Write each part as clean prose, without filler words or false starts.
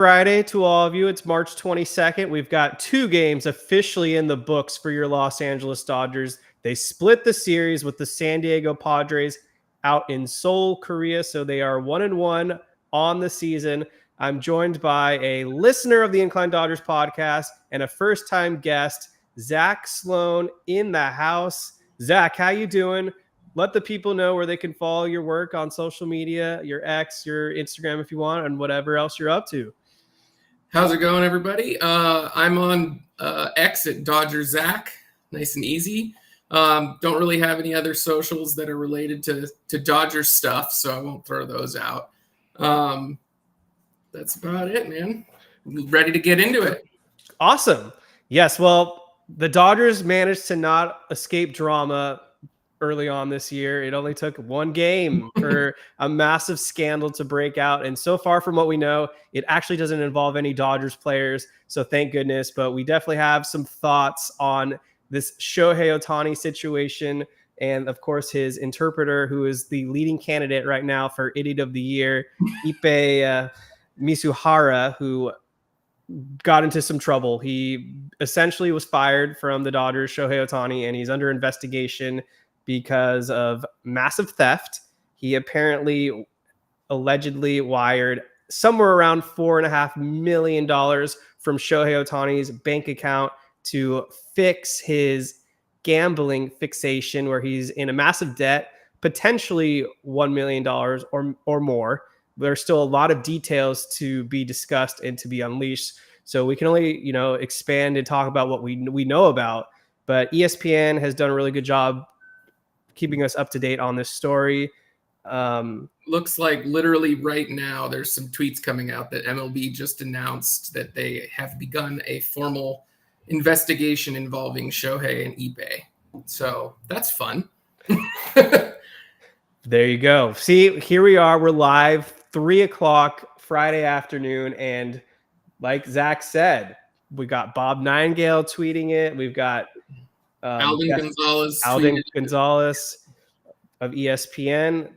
Friday to all of you. It's March 22nd. We've got two games officially in the books for your Los Angeles Dodgers. They split the series with the San Diego Padres out in Seoul, Korea. So they are 1-1 on the season. I'm joined by a listener of the Incline Dodgers podcast and a first-time guest, Zach Sloan, in the house. Zach, how you doing? Let the people know where they can follow your work on social media, your X, your Instagram if you want, and whatever else you're up to. How's it going, everybody? I'm on X at Dodger Zach. Nice and easy. Don't really have any other socials that are related to Dodger stuff, so I won't throw those out. That's about it, man. Ready to get into it. Awesome. Yes, well, the Dodgers managed to not escape drama early on this year. It only took one game for a massive scandal to break out. And so far from what we know, it actually doesn't involve any Dodgers players. So thank goodness. But we definitely have some thoughts on this Shohei Ohtani situation. And of course, his interpreter, who is the leading candidate right now for Idiot of the Year, Ippei Mizuhara, who got into some trouble. He essentially was fired from the Dodgers, Shohei Ohtani, and he's under investigation because of massive theft. He apparently allegedly wired somewhere around $4.5 million from Shohei Ohtani's bank account to fix his gambling fixation, where he's in a massive debt, potentially $1 million or more. There's still a lot of details to be discussed and to be unleashed. So we can only, expand and talk about what we know about. But ESPN has done a really good job keeping us up to date on this story. Looks like literally right now there's some tweets coming out that MLB just announced that they have begun a formal investigation involving Shohei and Ippei. So that's fun. There you go. See, here we are. We're live, 3:00 Friday afternoon. And like Zach said, we got Bob Nightingale tweeting it. We've got Alden Gonzalez of ESPN.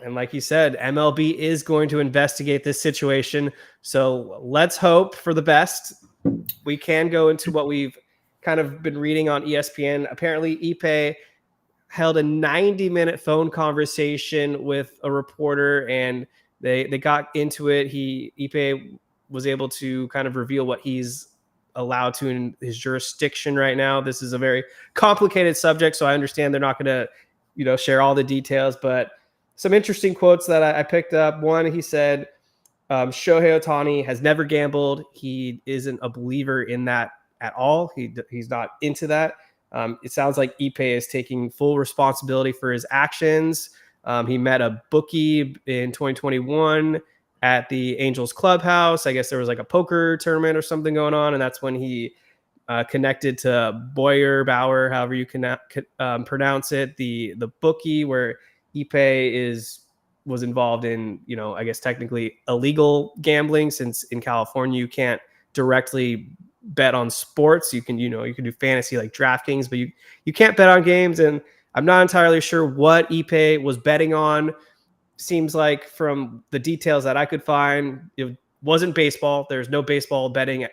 And like you said, MLB is going to investigate this situation. So let's hope for the best. We can go into what we've kind of been reading on ESPN. Apparently, Ippei held a 90-minute phone conversation with a reporter, and they got into it. Ippei was able to kind of reveal what he's allowed to in his jurisdiction right now. This is a very complicated subject, so I understand they're not going to, share all the details, but some interesting quotes that I picked up. One, he said, Shohei Ohtani has never gambled. He isn't a believer in that at all. He's not into that. It sounds like Ippei is taking full responsibility for his actions. He met a bookie in 2021 at the Angels clubhouse. I guess there was like a poker tournament or something going on, and that's when he connected to Bauer, however you can pronounce it, the bookie, where Ippei was involved in, I guess technically illegal gambling, since in California you can't directly bet on sports. You can do fantasy like DraftKings, but you can't bet on games. And I'm not entirely sure what Ippei was betting on. Seems like from the details that I could find, it wasn't baseball. There's no baseball betting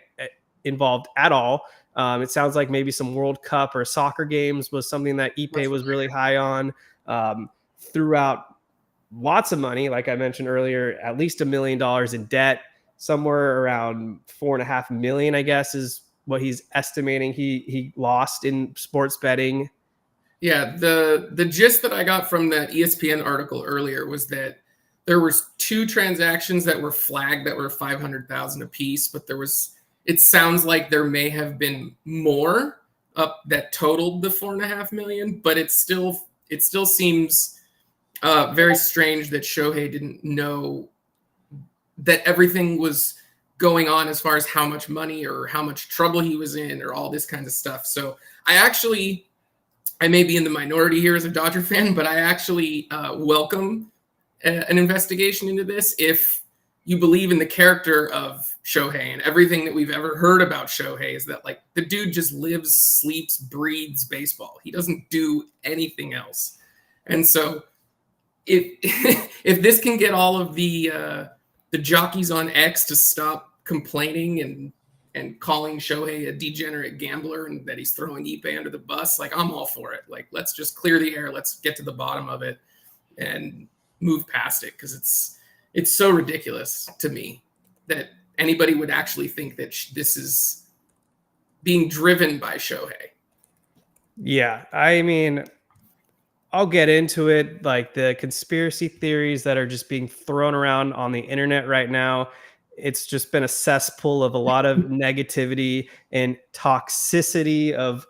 involved at all. It sounds like maybe some World Cup or soccer games was something that Ippei was really high on. Threw out lots of money, like I mentioned earlier, at least $1 million in debt. Somewhere around $4.5 million, I guess, is what he's estimating he lost in sports betting. Yeah, the gist that I got from that ESPN article earlier was that there was two transactions that were flagged that were $500,000 a piece, but it sounds like there may have been more up that totaled the $4.5 million, but it still seems very strange that Shohei didn't know that everything was going on as far as how much money or how much trouble he was in or all this kind of stuff. So I may be in the minority here as a Dodger fan, but I actually welcome an investigation into this if you believe in the character of Shohei. And everything that we've ever heard about Shohei is that, like, the dude just lives, sleeps, breathes baseball. He doesn't do anything else. And so if this can get all of the jockeys on X to stop complaining and calling Shohei a degenerate gambler and that he's throwing Ippei under the bus, like, I'm all for it. Like, let's just clear the air. Let's get to the bottom of it and move past it, because it's so ridiculous to me that anybody would actually think that this is being driven by Shohei. Yeah, I mean, I'll get into it. Like the conspiracy theories that are just being thrown around on the internet right now, it's just been a cesspool of a lot of negativity and toxicity of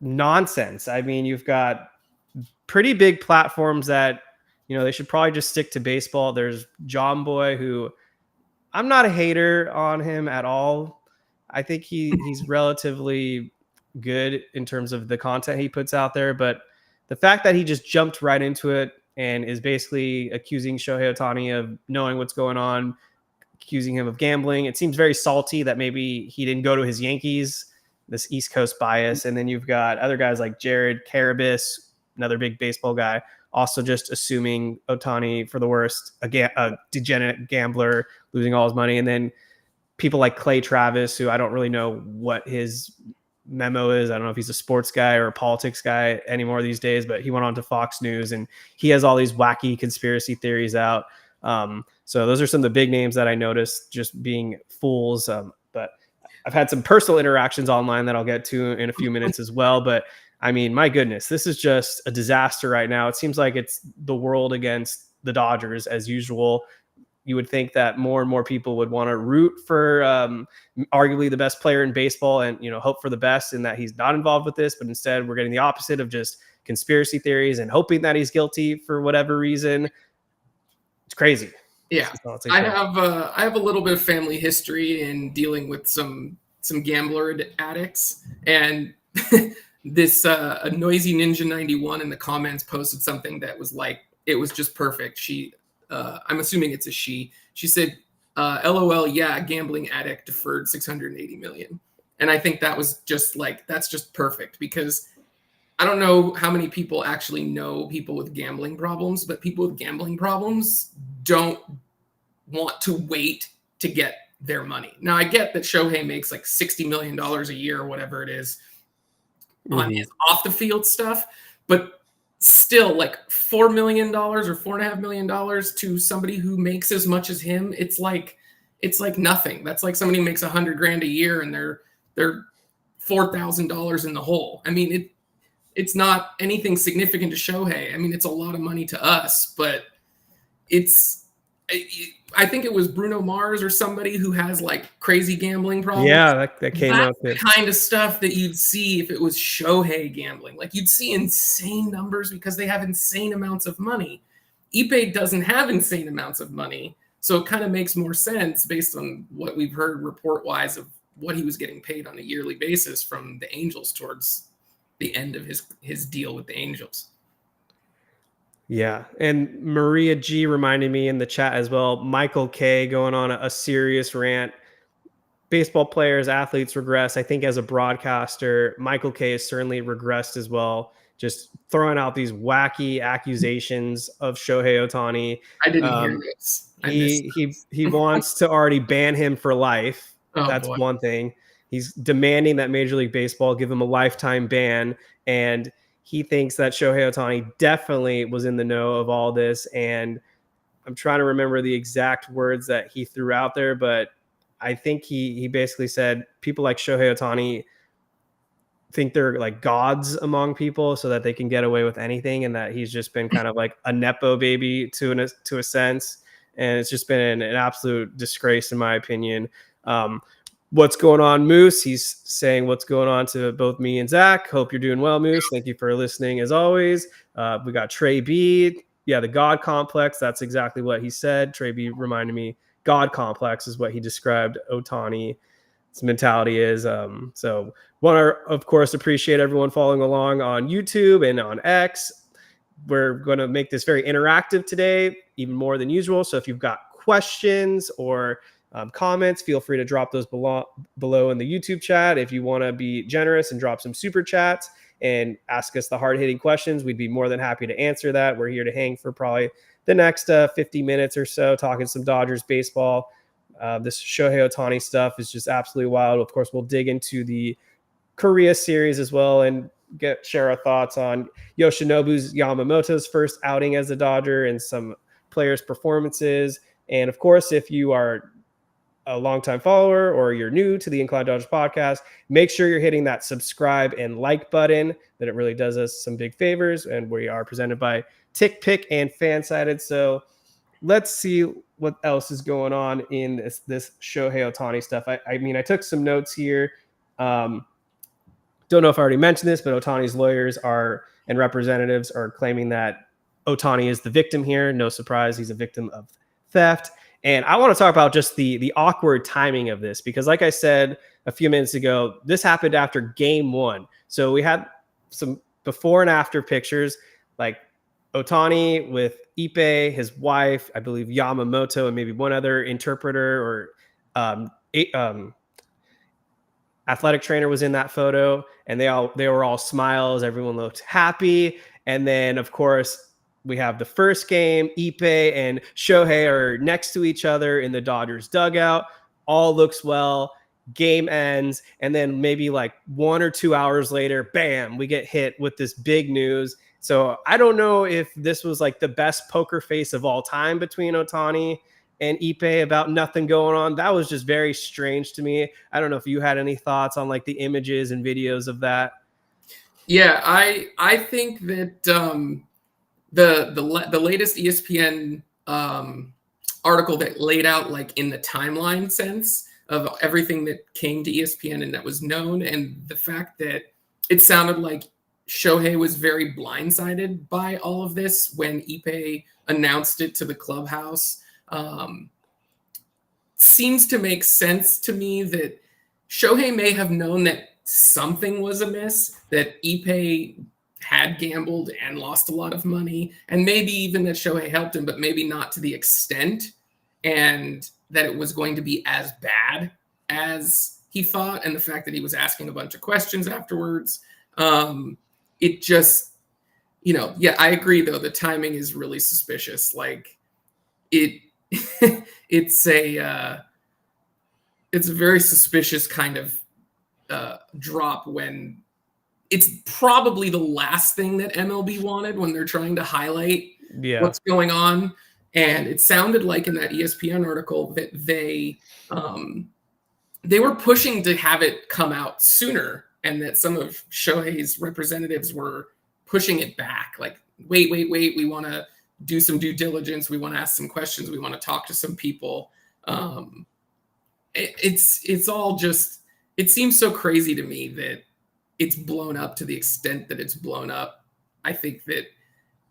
nonsense. I mean, you've got pretty big platforms that, they should probably just stick to baseball. There's John Boy, who I'm not a hater on him at all. I think he's relatively good in terms of the content he puts out there, but the fact that he just jumped right into it and is basically accusing Shohei Ohtani of knowing what's going on, accusing him of gambling, it seems very salty that maybe he didn't go to his Yankees, this East Coast bias. And then you've got other guys like Jared Carabas, another big baseball guy, also just assuming Ohtani for the worst, a degenerate gambler, losing all his money. And then people like Clay Travis, who I don't really know what his memo is. I don't know if he's a sports guy or a politics guy anymore these days, but he went on to Fox News and he has all these wacky conspiracy theories out. So those are some of the big names that I noticed just being fools. But I've had some personal interactions online that I'll get to in a few minutes as well. But I mean, my goodness, this is just a disaster right now. It seems like it's the world against the Dodgers as usual. You would think that more and more people would want to root for arguably the best player in baseball and, hope for the best and that he's not involved with this. But instead, we're getting the opposite of just conspiracy theories and hoping that he's guilty for whatever reason. It's crazy. Yeah, I have a little bit of family history in dealing with some gambler addicts, and this a noisy Ninja 91 in the comments posted something that was like, it was just perfect. I'm assuming it's a she. She said, LOL, yeah, gambling addict deferred 680 million. And I think that was just like, that's just perfect, because I don't know how many people actually know people with gambling problems, but people with gambling problems don't want to wait to get their money. Now, I get that Shohei makes like $60 million a year or whatever it is on his off the field stuff, but still, like $4 million or $4.5 million to somebody who makes as much as him, it's like nothing. That's like somebody who makes $100,000 a year and they're $4,000 in the hole. I mean, it's not anything significant to Shohei. I mean, it's a lot of money to us, but I think it was Bruno Mars or somebody who has like crazy gambling problems. Yeah, that came up. The kind of stuff that you'd see if it was Shohei gambling. Like, you'd see insane numbers because they have insane amounts of money. Ippei doesn't have insane amounts of money, so it kind of makes more sense based on what we've heard report-wise of what he was getting paid on a yearly basis from the Angels towards the end of his deal with the Angels. Yeah. And Maria G reminded me in the chat as well, Michael K going on a serious rant. Baseball players, athletes regress. I think as a broadcaster, Michael K has certainly regressed as well. Just throwing out these wacky accusations of Shohei Ohtani. I didn't hear this. He wants to already ban him for life. That's one thing. He's demanding that Major League Baseball give him a lifetime ban, and he thinks that Shohei Ohtani definitely was in the know of all this. And I'm trying to remember the exact words that he threw out there, but I think he basically said people like Shohei Ohtani think they're like gods among people so that they can get away with anything, and that he's just been kind of like a Nepo baby to a sense. And it's just been an absolute disgrace, in my opinion. What's going on, Moose? He's saying what's going on to both me and Zach. Hope you're doing well, Moose. Thank you for listening as always. We got Trey B. Yeah, the God complex. That's exactly what he said. Trey B reminded me God complex is what he described Ohtani's mentality is. So want to, of course, appreciate everyone following along on YouTube and on X. We're going to make this very interactive today, even more than usual. So if you've got questions or comments, feel free to drop those below in the YouTube chat. If you want to be generous and drop some super chats and ask us the hard-hitting questions, we'd be more than happy to answer that. We're here to hang for probably the next 50 minutes or so, talking some Dodgers baseball. This Shohei Ohtani stuff is just absolutely wild. Of course, we'll dig into the Korea series as well and share our thoughts on Yoshinobu Yamamoto's first outing as a Dodger and some players' performances. And of course, if you are a longtime follower or you're new to the Incline Dodgers podcast, make sure you're hitting that subscribe and like button. That it really does us some big favors. And we are presented by TickPick and FanSided. So let's see what else is going on in this Shohei Ohtani stuff. I mean, I took some notes here. Don't know if I already mentioned this, but Ohtani's lawyers and representatives are claiming that Ohtani is the victim here. No surprise, he's a victim of theft. And I want to talk about just the awkward timing of this, because like I said a few minutes ago, this happened after game one. So we had some before and after pictures, like Ohtani with Ippei, his wife, I believe Yamamoto, and maybe one other interpreter or athletic trainer was in that photo, and they were all smiles. Everyone looked happy. And then, of course, we have the first game. Ippei and Shohei are next to each other in the Dodgers dugout. All looks well. Game ends, and then maybe like 1 or 2 hours later, bam, we get hit with this big news. So I don't know if this was like the best poker face of all time between Ohtani and Ippei about nothing going on. That was just very strange to me. I don't know if you had any thoughts on like the images and videos of that. Yeah, I think that the latest ESPN article that laid out like in the timeline sense of everything that came to ESPN and that was known, and the fact that it sounded like Shohei was very blindsided by all of this when Ippei announced it to the clubhouse. Seems to make sense to me that Shohei may have known that something was amiss, that Ippei had gambled and lost a lot of money, and maybe even that Shohei helped him, but maybe not to the extent, and that it was going to be as bad as he thought. And the fact that he was asking a bunch of questions afterwards, it just, yeah, I agree though. The timing is really suspicious. Like it's a very suspicious kind of drop when it's probably the last thing that MLB wanted when they're trying to highlight what's going on. And it sounded like in that ESPN article that they were pushing to have it come out sooner, and that some of Shohei's representatives were pushing it back. Like, wait, we want to do some due diligence. We want to ask some questions. We want to talk to some people. It's all just, it seems so crazy to me that it's blown up to the extent that it's blown up. I think that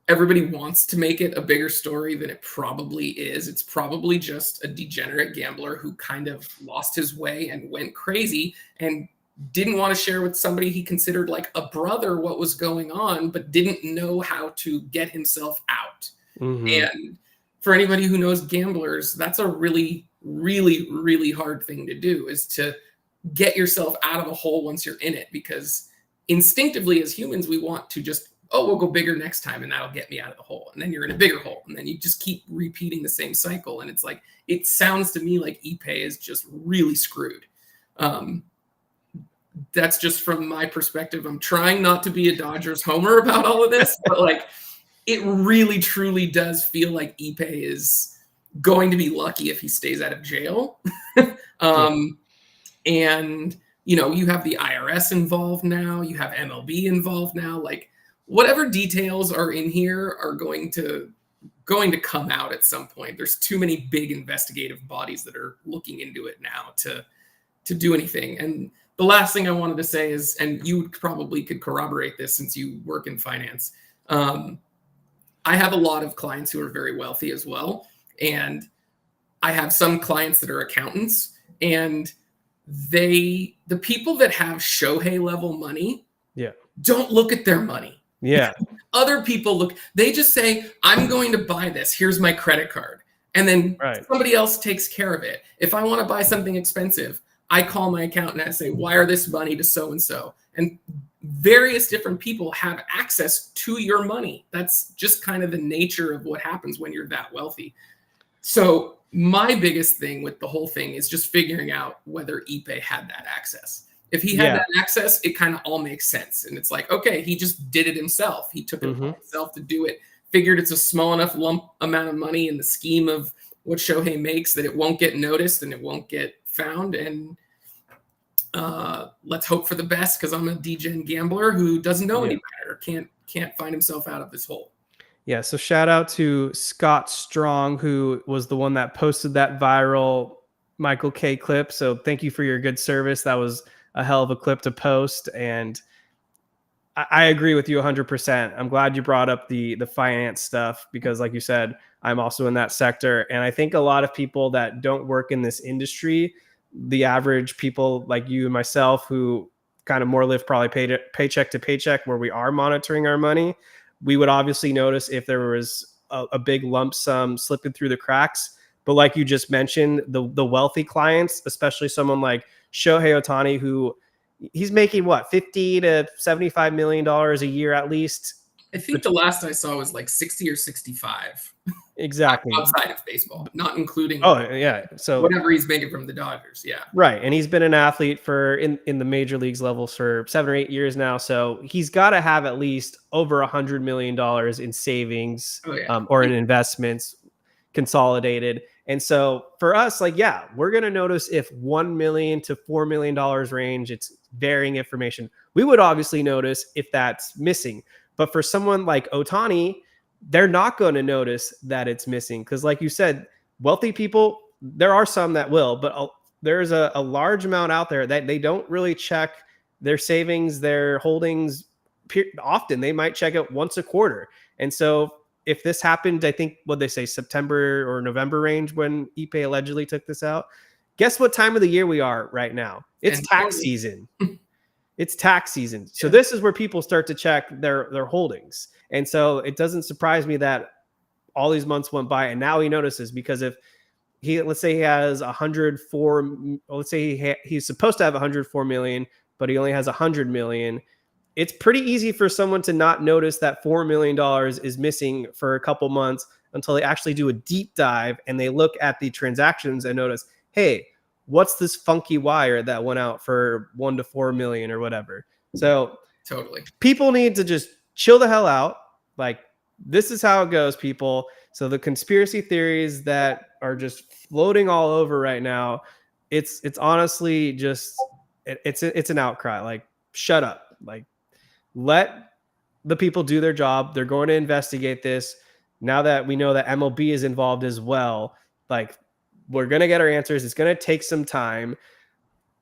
everybody wants to make it a bigger story than it probably is. It's probably just a degenerate gambler who kind of lost his way and went crazy and didn't want to share with somebody he considered like a brother what was going on, but didn't know how to get himself out. Mm-hmm. And for anybody who knows gamblers, that's a really, really, really hard thing to do, is to get yourself out of a hole once you're in it, because instinctively as humans, we want to just, we'll go bigger next time and that'll get me out of the hole. And then you're in a bigger hole, and then you just keep repeating the same cycle. And it's like, it sounds to me like Ippei is just really screwed. That's just from my perspective. I'm trying not to be a Dodgers homer about all of this, but like, it really truly does feel like Ippei is going to be lucky if he stays out of jail. And, you have the IRS involved now, you have MLB involved now, like whatever details are in here are going to come out at some point. There's too many big investigative bodies that are looking into it now to do anything. And the last thing I wanted to say is, and you probably could corroborate this since you work in finance, I have a lot of clients who are very wealthy as well. And I have some clients that are accountants, and the people that have Shohei level money don't look at their money. Yeah. Other people they just say, I'm going to buy this. Here's my credit card. And then somebody else takes care of it. If I want to buy something expensive, I call my accountant and I say, wire this money to so-and-so. And various different people have access to your money. That's just kind of the nature of what happens when you're that wealthy. So my biggest thing with the whole thing is just figuring out whether Ippei had that access. If he had that access, it kind of all makes sense. And it's like, okay, he just did it himself. He took it upon himself to do it, figured it's a small enough amount of money in the scheme of what Shohei makes that it won't get noticed and it won't get found. And let's hope for the best, because I'm a degen gambler who doesn't know any better, can't find himself out of this hole. Yeah, so shout out to Scott Strong, who was the one that posted that viral Michael K clip. So thank you for your good service. That was a hell of a clip to post. And I agree with you 100%. I'm glad you brought up the finance stuff, because like you said, I'm also in that sector. And I think a lot of people that don't work in this industry, the average people like you and myself who kind of more live probably paycheck to paycheck, where we are monitoring our money, we would obviously notice if there was a big lump sum slipping through the cracks. But like you just mentioned, the wealthy clients, especially someone like Shohei Ohtani, who he's making what, $50 to $75 million a year at least. I think the last I saw was like 60 or 65. Exactly. Outside of baseball, not including So whatever he's making from the Dodgers. Yeah. Right. And he's been an athlete for in the major leagues levels for 7 or 8 years now. So he's got to have at least over $100 million in savings or in investments consolidated. And so for us, like, we're going to notice if $1 million to $4 million range, it's varying information. We would obviously notice if that's missing. But for someone like Ohtani, they're not going to notice that it's missing. Because like you said, wealthy people, there are some that will, but there's a large amount out there that they don't really check their savings, their holdings often. They might check it once a quarter. And so if this happened, I think what they say, September or November range, when Ippei allegedly took this out, guess what time of the year we are right now? It's tax season. It's tax season. So this is where people start to check their holdings. And so it doesn't surprise me that all these months went by and now he notices, because if let's say he has 104, let's say he's supposed to have 104 million, but he only has 100 million. It's pretty easy for someone to not notice that $4 million is missing for a couple months until they actually do a deep dive and they look at the transactions and notice, hey, what's this funky wire that went out for 1 to 4 million or whatever? So totally, people need to just chill the hell out. Like, this is how it goes, people. So the conspiracy theories that are just floating all over right now, it's honestly just it's an outcry. Like, shut up. Like, let the people do their job. They're going to investigate this. Now that we know that MLB is involved as well, like, we're going to get our answers. It's going to take some time.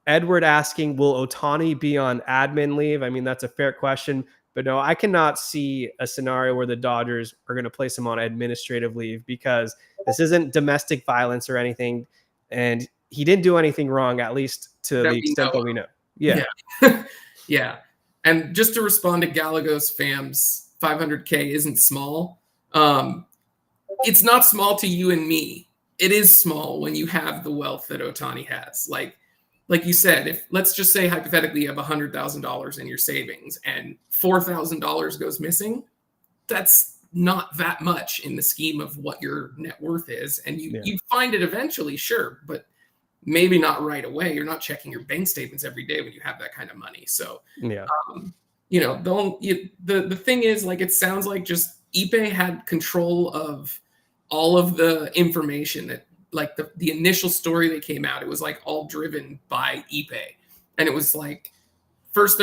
Edward asking, will Ohtani be on admin leave? I mean, that's a fair question. But no, I cannot see a scenario where the Dodgers are going to place him on administrative leave, because this isn't domestic violence or anything. And he didn't do anything wrong, at least to the extent that we know. Yeah. Yeah. And just to respond to Galagos fams, 500K isn't small. It's not small to you and me. It is small when you have the wealth that Ohtani has. Like you said, if let's just say hypothetically you have $100,000 in your savings and $4,000 goes missing, that's not that much in the scheme of what your net worth is. And you find it eventually, sure, but maybe not right away. You're not checking your bank statements every day when you have that kind of money. So, the thing is, like, it sounds like just Ippei had control of all of the information that, like, the initial story that came out, it was like all driven by Ippei. And it was like, first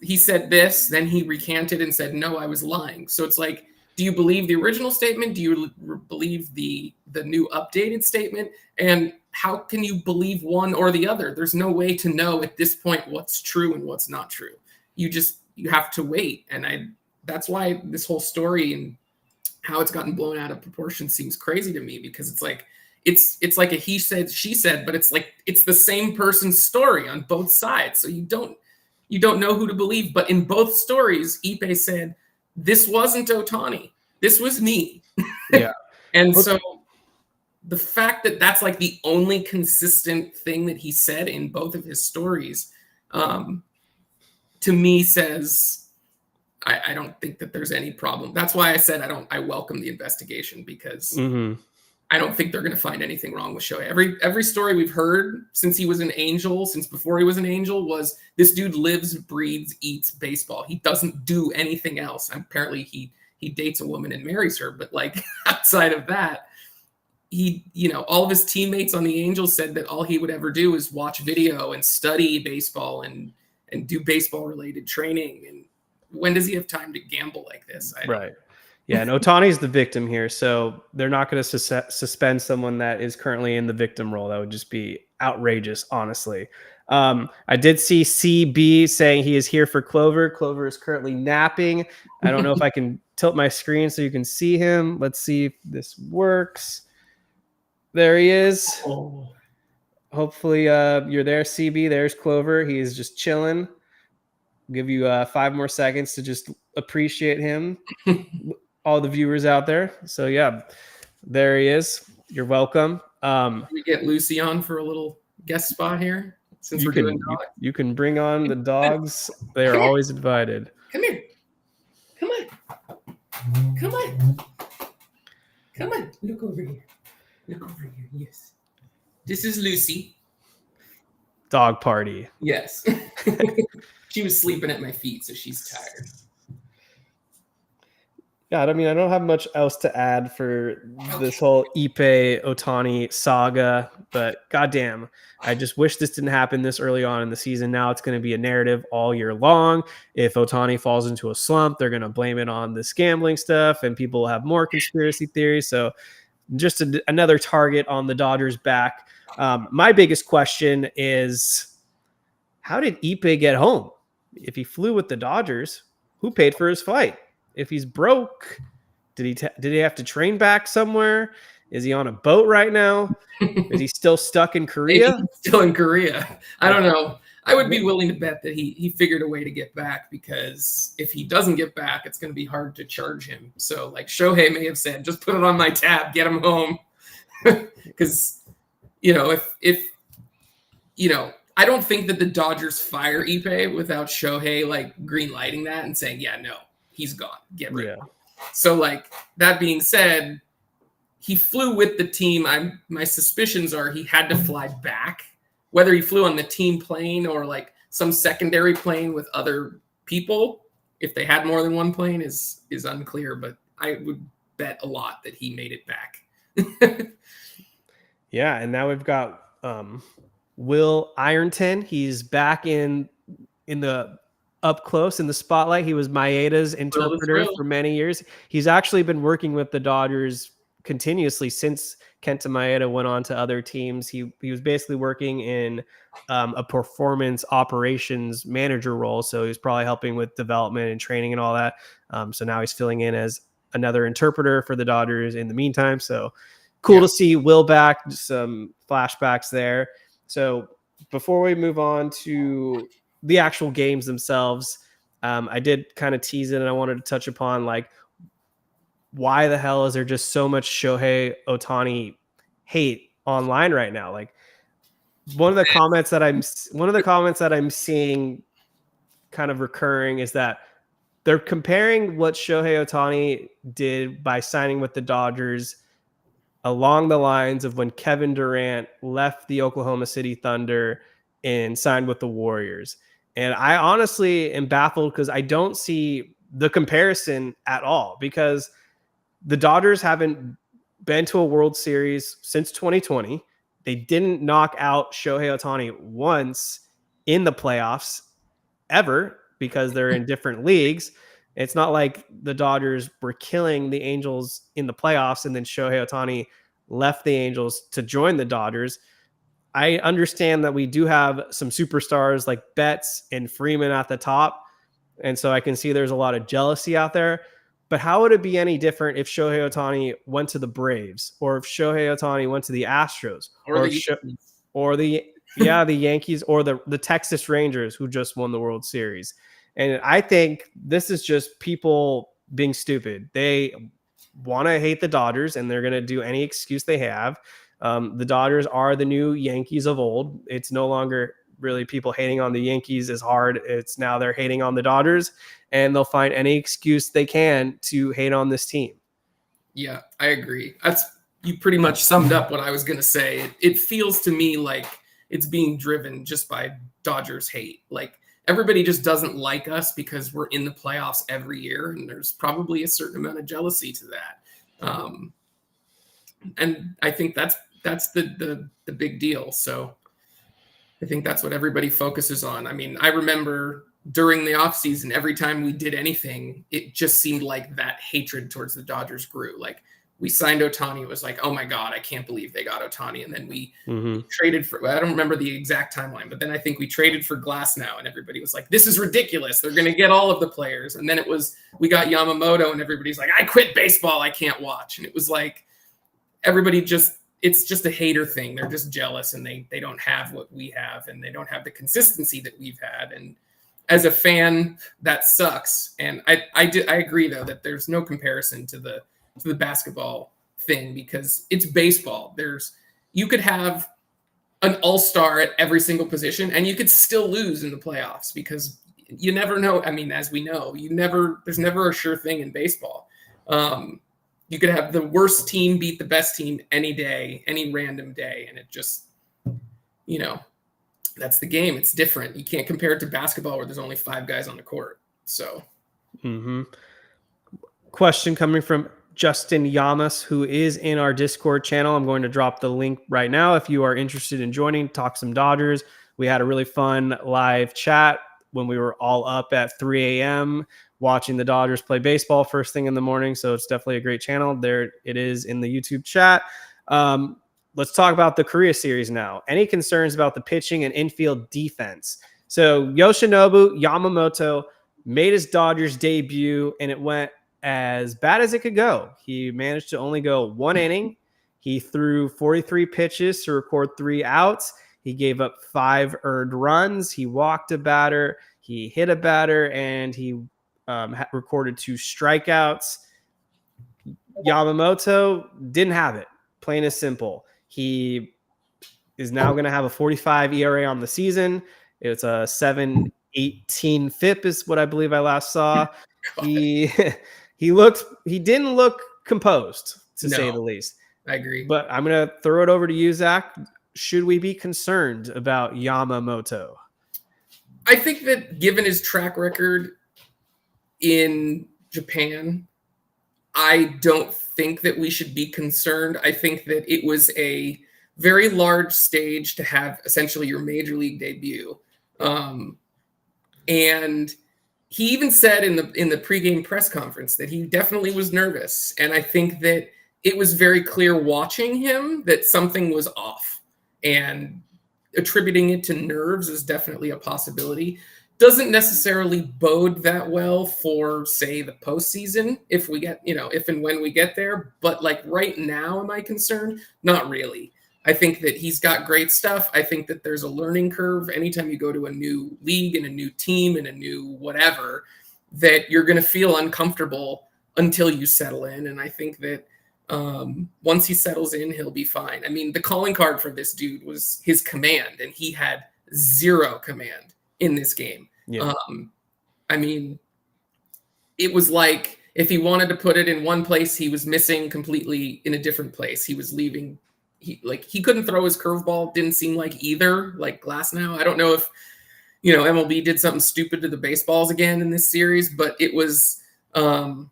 he said this, then he recanted and said, no, I was lying. So it's like, do you believe the original statement? Do you believe the new updated statement? And how can you believe one or the other? There's no way to know at this point what's true and what's not true. You have to wait. And that's why this whole story and how it's gotten blown out of proportion seems crazy to me, because it's like, it's like a he said, she said, but it's like, it's the same person's story on both sides. So you don't know who to believe. But in both stories, Ippei said, this wasn't Ohtani. This was me. Yeah. And so the fact that that's like the only consistent thing that he said in both of his stories, to me says, I don't think that there's any problem. That's why I said I welcome the investigation, because I don't think they're going to find anything wrong with Shohei. Every story we've heard since he was an Angel, since before he was an Angel, was this dude lives, breathes, eats baseball. He doesn't do anything else. Apparently, he dates a woman and marries her, but like outside of that, all of his teammates on the Angels said that all he would ever do is watch video and study baseball and do baseball related training. And when does he have time to gamble like this? Right. Yeah, and Ohtani's the victim here, so they're not going to suspend someone that is currently in the victim role. That would just be outrageous, honestly. I did see CB saying he is here for Clover. Clover is currently napping. I don't know if I can tilt my screen so you can see him. Let's see if this works. There he is. Oh. Hopefully you're there, CB. There's Clover. He is just chilling. I'll give you 5 more seconds to just appreciate him. All the viewers out there. So yeah, there he is. You're welcome. Can we get Lucy on for a little guest spot here? Since we're doing dogs? You can bring on the dogs. They are always invited. Come here. Come on. Come on. Come on. Look over here. Look over here. Yes. This is Lucy. Dog party. Yes. She was sleeping at my feet, so she's tired. Yeah, I mean, I don't have much else to add for this whole Ippei Ohtani saga, but goddamn, I just wish this didn't happen this early on in the season. Now it's going to be a narrative all year long. If Ohtani falls into a slump, they're going to blame it on this gambling stuff, and people will have more conspiracy theories. So just another target on the Dodgers' back. My biggest question is, how did Ippei get home? If he flew with the Dodgers, who paid for his flight? If he's broke, did he have to train back somewhere? Is he on a boat right now? Is he still stuck in Korea? Maybe he's still in Korea. I don't know. I would be willing to bet that he figured a way to get back, because if he doesn't get back, it's going to be hard to charge him. So like Shohei may have said, just put it on my tab, get him home. Because, if I don't think that the Dodgers fire Ippei without Shohei like green lighting that and saying, yeah, no, he's gone. Get rid of him. So like that being said, he flew with the team. My suspicions are he had to fly back, whether he flew on the team plane or like some secondary plane with other people. If they had more than one plane is unclear, but I would bet a lot that he made it back. Yeah, and now we've got Will Ironton. He's back in the up close in the spotlight. He was Maeda's interpreter for many years. He's actually been working with the Dodgers continuously since Kenta Maeda went on to other teams. He was basically working in a performance operations manager role. So he's probably helping with development and training and all that. So now he's filling in as another interpreter for the Dodgers in the meantime. So cool to see Will back, some flashbacks there. So before we move on to the actual games themselves, I did kind of tease it, and I wanted to touch upon like, why the hell is there just so much Shohei Ohtani hate online right now? Like one of the comments that I'm seeing kind of recurring is that they're comparing what Shohei Ohtani did by signing with the Dodgers along the lines of when Kevin Durant left the Oklahoma City Thunder and signed with the Warriors. And I honestly am baffled because I don't see the comparison at all, because the Dodgers haven't been to a World Series since 2020. They didn't knock out Shohei Ohtani once in the playoffs ever, because they're in different leagues. It's not like the Dodgers were killing the Angels in the playoffs and then Shohei Ohtani left the Angels to join the Dodgers. I understand that we do have some superstars like Betts and Freeman at the top, and so I can see there's a lot of jealousy out there. But how would it be any different if Shohei Ohtani went to the Braves, or if Shohei Ohtani went to the Astros, or the Yankees, or the Texas Rangers, who just won the World Series? And I think this is just people being stupid. They want to hate the Dodgers, and they're going to do any excuse they have. The Dodgers are the new Yankees of old. It's no longer really people hating on the Yankees as hard. It's now they're hating on the Dodgers, and they'll find any excuse they can to hate on this team. Yeah, I agree. That's you pretty much summed up what I was going to say. It feels to me like it's being driven just by Dodgers hate. Like everybody just doesn't like us because we're in the playoffs every year. And there's probably a certain amount of jealousy to that. And I think that's the big deal. So I think that's what everybody focuses on. I mean, I remember during the offseason, every time we did anything, it just seemed like that hatred towards the Dodgers grew. Like we signed Ohtani. It was like, oh my God, I can't believe they got Ohtani. And then we traded for, I don't remember the exact timeline, but then I think we traded for Glasnow and everybody was like, this is ridiculous. They're going to get all of the players. And then it was, we got Yamamoto and everybody's like, I quit baseball. I can't watch. And it was like, everybody it's just a hater thing. They're just jealous and they don't have what we have and they don't have the consistency that we've had. And as a fan, that sucks. And I agree though, that there's no comparison to the basketball thing because it's baseball. You could have an all-star at every single position and you could still lose in the playoffs because you never know. I mean, as we know, there's never a sure thing in baseball. You could have the worst team beat the best team any day, any random day. And it just, that's the game. It's different. You can't compare it to basketball where there's only 5 guys on the court. So. Question coming from Justin Yamas, who is in our Discord channel. I'm going to drop the link right now. If you are interested in joining, talk some Dodgers. We had a really fun live chat when we were all up at 3 a.m. watching the Dodgers play baseball first thing in the morning. So it's definitely a great channel. There it is in the YouTube chat. Let's talk about the Korea series now. Any concerns about the pitching and infield defense? So Yoshinobu Yamamoto made his Dodgers debut, and it went as bad as it could go. He managed to only go 1 inning. He threw 43 pitches to record 3 outs. He gave up 5 earned runs. He walked a batter. He hit a batter, and he recorded 2 strikeouts. Yamamoto didn't have it. Plain and simple. He is now going to have a 45 ERA on the season. It's a 7.18 FIP is what I believe I last saw. He didn't look composed, to say the least. I agree. But I'm going to throw it over to you, Zach. Should we be concerned about Yamamoto? I think that given his track record in Japan, I don't think that we should be concerned. I think that it was a very large stage to have essentially your major league debut. And he even said in the pregame press conference that he definitely was nervous. And I think that it was very clear watching him that something was off, and attributing it to nerves is definitely a possibility. Doesn't necessarily bode that well for, say, the postseason if we get, if and when we get there. But like right now, am I concerned? Not really. I think that he's got great stuff. I think that there's a learning curve. Anytime you go to a new league and a new team and a new whatever, that you're going to feel uncomfortable until you settle in. And I think that once he settles in, he'll be fine. I mean, the calling card for this dude was his command, and he had 0 command in this game. Yeah. I mean, it was like if he wanted to put it in one place, he was missing completely in a different place. He was leaving. He couldn't throw his curveball. Didn't seem like either, like Glasnow. I don't know if, MLB did something stupid to the baseballs again in this series, but it was, and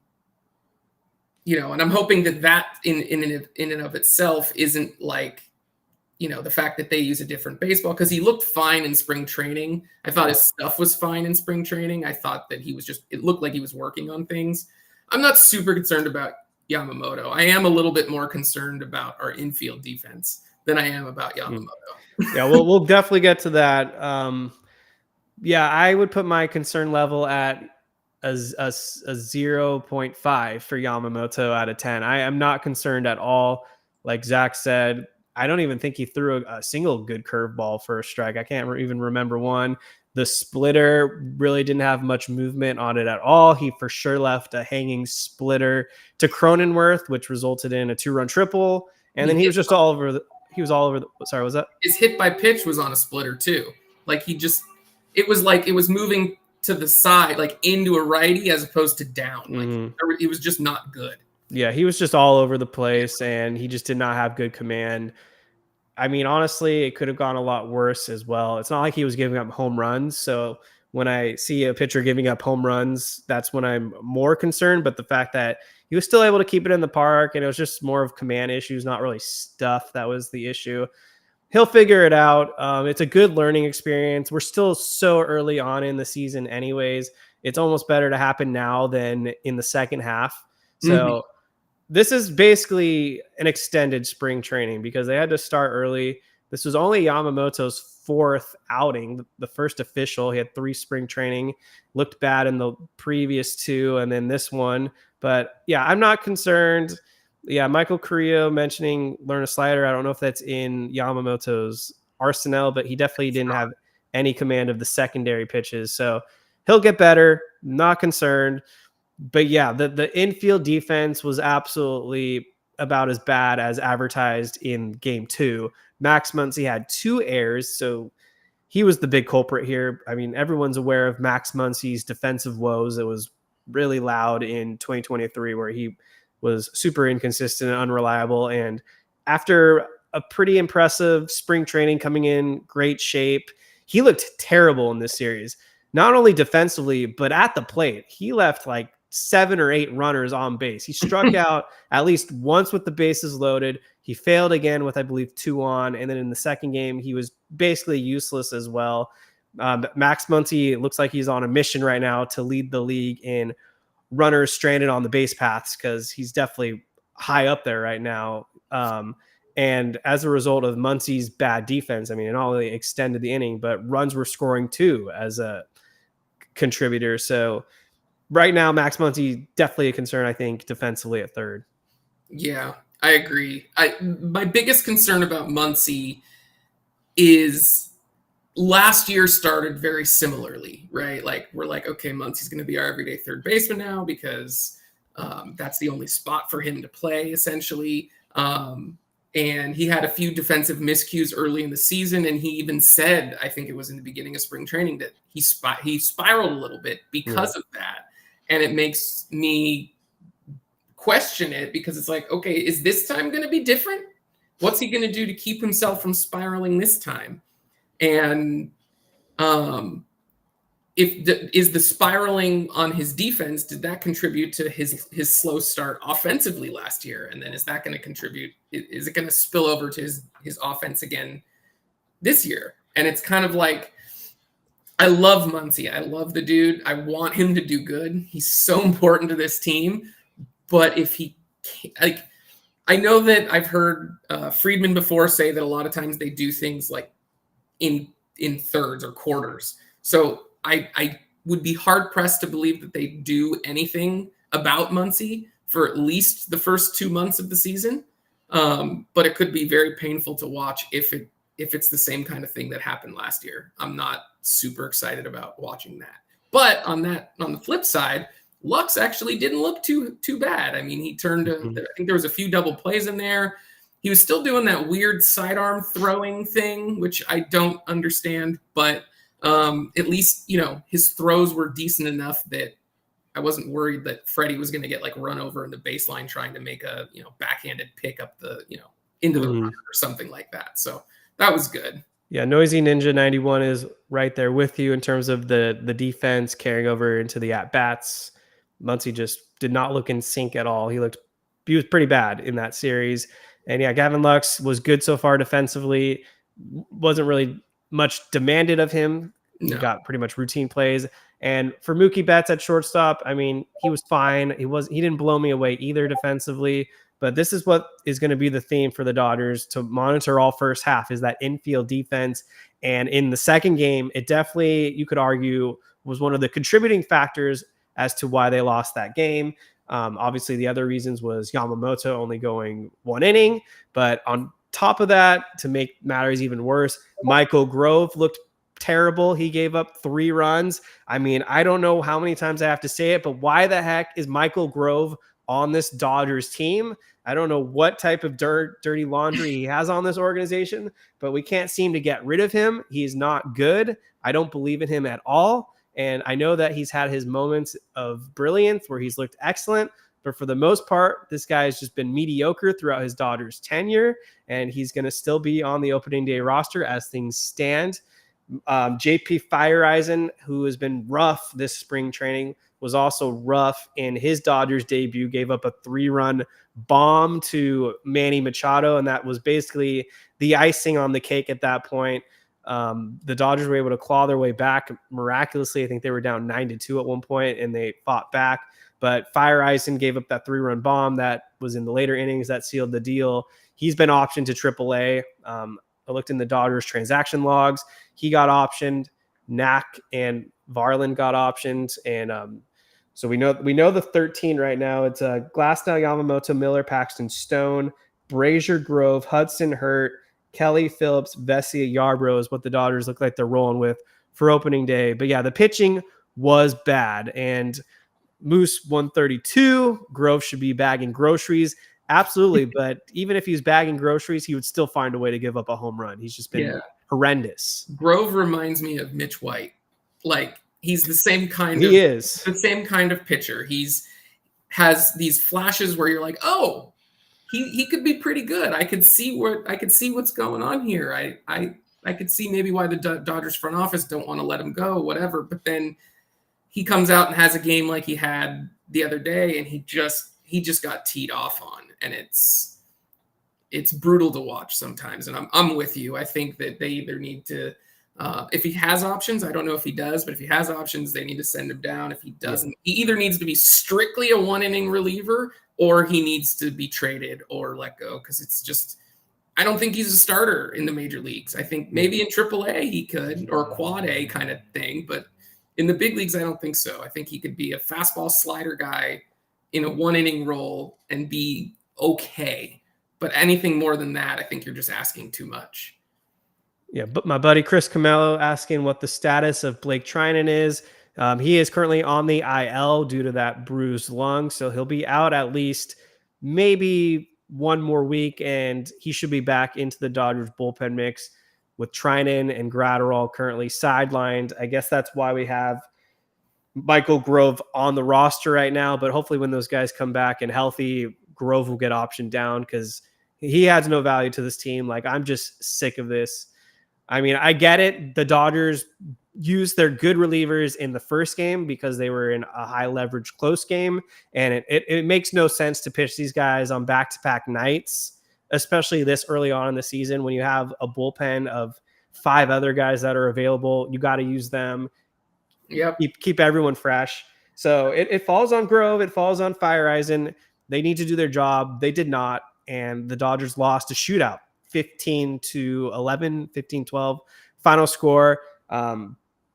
I'm hoping that in and of itself isn't like, the fact that they use a different baseball, because he looked fine in spring training. I thought his stuff was fine in spring training. I thought that it looked like he was working on things. I'm not super concerned about Yamamoto. I am a little bit more concerned about our infield defense than I am about Yamamoto. Yeah, we'll definitely get to that. I would put my concern level at a 0.5 for Yamamoto out of 10. I am not concerned at all. Like Zach said, I don't even think he threw a single good curveball for a strike. I can't even remember one. The splitter really didn't have much movement on it at all. He for sure left a hanging splitter to Cronenworth, which resulted in a 2-run triple. And then he was just all over the sorry, what was that? His hit by pitch was on a splitter too. Like it was moving to the side, like into a righty as opposed to down. Like it was just not good. Yeah, he was just all over the place, and he just did not have good command. I mean, honestly, it could have gone a lot worse as well. It's not like he was giving up home runs. So when I see a pitcher giving up home runs, that's when I'm more concerned. But the fact that he was still able to keep it in the park, and it was just more of command issues, not really stuff that was the issue. He'll figure it out. It's a good learning experience. We're still so early on in the season, anyways. It's almost better to happen now than in the second half. Mhm. So this is basically an extended spring training because they had to start early. This was only Yamamoto's fourth outing, the first official. He had 3 spring training, looked bad in the previous 2, and then this one. But yeah, I'm not concerned. Yeah, Michael Carrillo mentioning learn a slider. I don't know if that's in Yamamoto's arsenal, but he definitely didn't have any command of the secondary pitches. So he'll get better. Not concerned. But yeah, the infield defense was absolutely about as bad as advertised in game 2. Max Muncy had 2 errors, so he was the big culprit here. I mean, everyone's aware of Max Muncy's defensive woes. It was really loud in 2023 where he was super inconsistent and unreliable. And after a pretty impressive spring training coming in great shape, he looked terrible in this series. Not only defensively, but at the plate. He left like 7 or 8 runners on base. He struck out at least once with the bases loaded. He failed again with, I believe, 2 on. And then in the second game, he was basically useless as well. Max Muncy looks like he's on a mission right now to lead the league in runners stranded on the base paths because he's definitely high up there right now. And as a result of Muncy's bad defense, I mean, it not only extended the inning, but runs were scoring too as a contributor. So right now, Max Muncy definitely a concern, I think, defensively at third. Yeah, I agree. My biggest concern about Muncy is last year started very similarly, right? Like we're like, okay, Muncy's going to be our everyday third baseman now because that's the only spot for him to play, essentially. And he had a few defensive miscues early in the season, and he even said, I think it was in the beginning of spring training, that he spiraled a little bit because of that. And it makes me question it because it's like, okay, is this time going to be different? What's he going to do to keep himself from spiraling this time? And is the spiraling on his defense, did that contribute to his slow start offensively last year? And then is that going to contribute? Is it going to spill over to his offense again this year? And it's kind of like, I love Muncy. I love the dude. I want him to do good. He's so important to this team. But if he can't, like, I know that I've heard Friedman before say that a lot of times they do things like in thirds or quarters. So I would be hard pressed to believe that they do anything about Muncy for at least the first 2 months of the season. But it could be very painful to watch if it's the same kind of thing that happened last year. I'm not super excited about watching that. But on the flip side, Lux actually didn't look too bad. I mean, he turned I think there was a few double plays in there. He was still doing that weird sidearm throwing thing, which I don't understand, but at least, his throws were decent enough that I wasn't worried that Freddie was going to get like run over in the baseline trying to make a, backhanded pick up the, into the runner or something like that. So that was good. Yeah, Noisy Ninja 91 is right there with you in terms of the defense carrying over into the at-bats. Muncy just did not look in sync at all. He was pretty bad in that series. And yeah, Gavin Lux was good so far defensively. Wasn't really much demanded of him. He got pretty much routine plays. And for Mookie Betts at shortstop, I mean, he was fine. He didn't blow me away either defensively. But this is what is going to be the theme for the Dodgers to monitor all first half is that infield defense. And in the second game, it definitely, you could argue, was one of the contributing factors as to why they lost that game. Obviously, the other reasons was Yamamoto only going 1 inning. But on top of that, to make matters even worse, Michael Grove looked terrible. He gave up 3 runs. I mean, I don't know how many times I have to say it, but why the heck is Michael Grove on this Dodgers team? I don't know what type of dirty laundry he has on this organization, but we can't seem to get rid of him. He's not good. I don't believe in him at all. And I know that he's had his moments of brilliance where he's looked excellent, But for the most part, this guy has just been mediocre throughout his Dodgers tenure, and he's going to still be on the opening day roster as things stand. JP Fireisen, who has been rough this spring training, was also rough in his Dodgers debut, gave up a 3-run bomb to Manny Machado, and that was basically the icing on the cake at that point. The Dodgers were able to claw their way back miraculously. I think they were down 9-2 at one point, and they fought back. But Fireisen gave up that 3-run bomb that was in the later innings that sealed the deal. He's been optioned to AAA. I looked in the Dodgers transaction logs. He got optioned. Knack and Varland got optioned, and so we know the 13 right now. It's Glasnow, Yamamoto, Miller, Paxton, Stone, Brazier, Grove, Hudson, Hurt, Kelly, Phillips, Vesia, Yarbrough is what the Dodgers look like they're rolling with for opening day. But yeah, the pitching was bad, and Moose 132. Grove should be bagging groceries. Absolutely. But even if he's bagging groceries, he would still find a way to give up a home run. He's just been horrendous. Grove reminds me of Mitch White. Like, he's the same kind of pitcher. Has these flashes where you're like, oh, he could be pretty good. I could see what's going on here. I could see maybe why the Dodgers front office don't want to let him go, whatever. But then he comes out and has a game like he had the other day, and he just got teed off on, and it's brutal to watch sometimes. And I'm with you. I think that they either need to, if he has options, I don't know if he does, but if he has options, they need to send him down. If he doesn't, he either needs to be strictly a 1-inning reliever, or he needs to be traded or let go. Cause it's just, I don't think he's a starter in the major leagues. I think maybe in AAA he could, or quad A kind of thing, but in the big leagues, I don't think so. I think he could be a fastball slider guy in a 1-inning role and be okay. But anything more than that, I think you're just asking too much. Yeah, but my buddy Chris Camello asking what the status of Blake Trinan is. He is currently on the IL due to that bruised lung, so he'll be out at least maybe one more week, and he should be back into the Dodgers bullpen mix with Trinan and Gratterall currently sidelined. I guess that's why we have Michael Grove on the roster right now, but hopefully when those guys come back and healthy, Grove will get optioned down because he adds no value to this team. Like, I'm just sick of this. I mean, I get it. The Dodgers used their good relievers in the first game because they were in a high leverage close game. And it makes no sense to pitch these guys on back-to-back nights, especially this early on in the season when you have a bullpen of 5 other guys that are available. You got to use them. Yep. Keep everyone fresh. So it falls on Grove. It falls on Fireisen. They need to do their job. They did not. And the Dodgers lost a shootout, 15-11, 15-12 final score.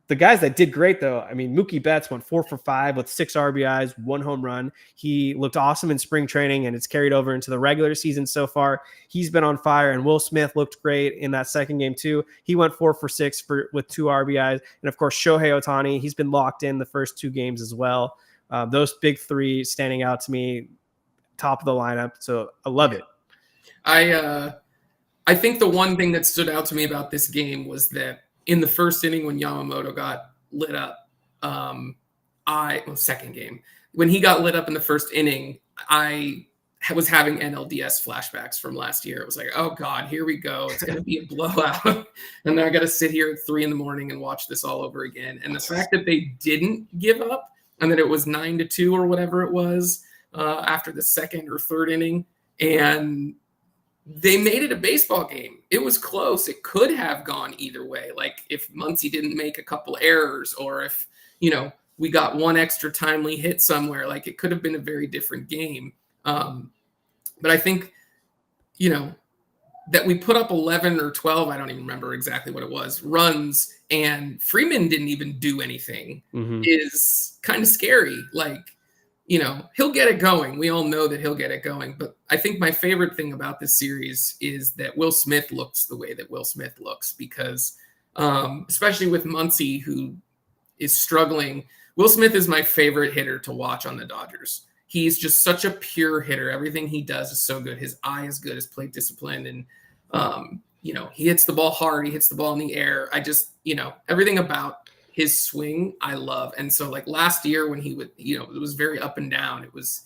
The guys that did great, though, I mean, Mookie Betts went 4 for 5 with 6 RBIs, 1 home run. He looked awesome in spring training, and it's carried over into the regular season so far. He's been on fire, and Will Smith looked great in that second game, too. He went 4 for 6 with 2 RBIs. And, of course, Shohei Ohtani, he's been locked in the first 2 games as well. Those big 3 standing out to me, top of the lineup. So I love it. I think the one thing that stood out to me about this game was that in the first inning when Yamamoto got lit up, second game, when he got lit up in the first inning, I was having NLDS flashbacks from last year. It was like, oh God, here we go. It's going to be a blowout. And then I got to sit here at 3 a.m. and watch this all over again. And the fact that they didn't give up and that it was 9-2 or whatever it was after the second or third inning, and they made it a baseball game. It was close. It could have gone either way. Like if Muncy didn't make a couple errors, or if, we got one extra timely hit somewhere, like it could have been a very different game. But I think, that we put up 11 or 12, I don't even remember exactly what it was, runs, and Freeman didn't even do anything is kind of scary. Like, he'll get it going. We all know that he'll get it going. But I think my favorite thing about this series is that Will Smith looks the way that Will Smith looks, because especially with Muncy, who is struggling, Will Smith is my favorite hitter to watch on the Dodgers. He's just such a pure hitter. Everything he does is so good. His eye is good, his plate discipline. And, he hits the ball hard. He hits the ball in the air. I just, everything about his swing I love. And so like last year when he would, it was very up and down. It was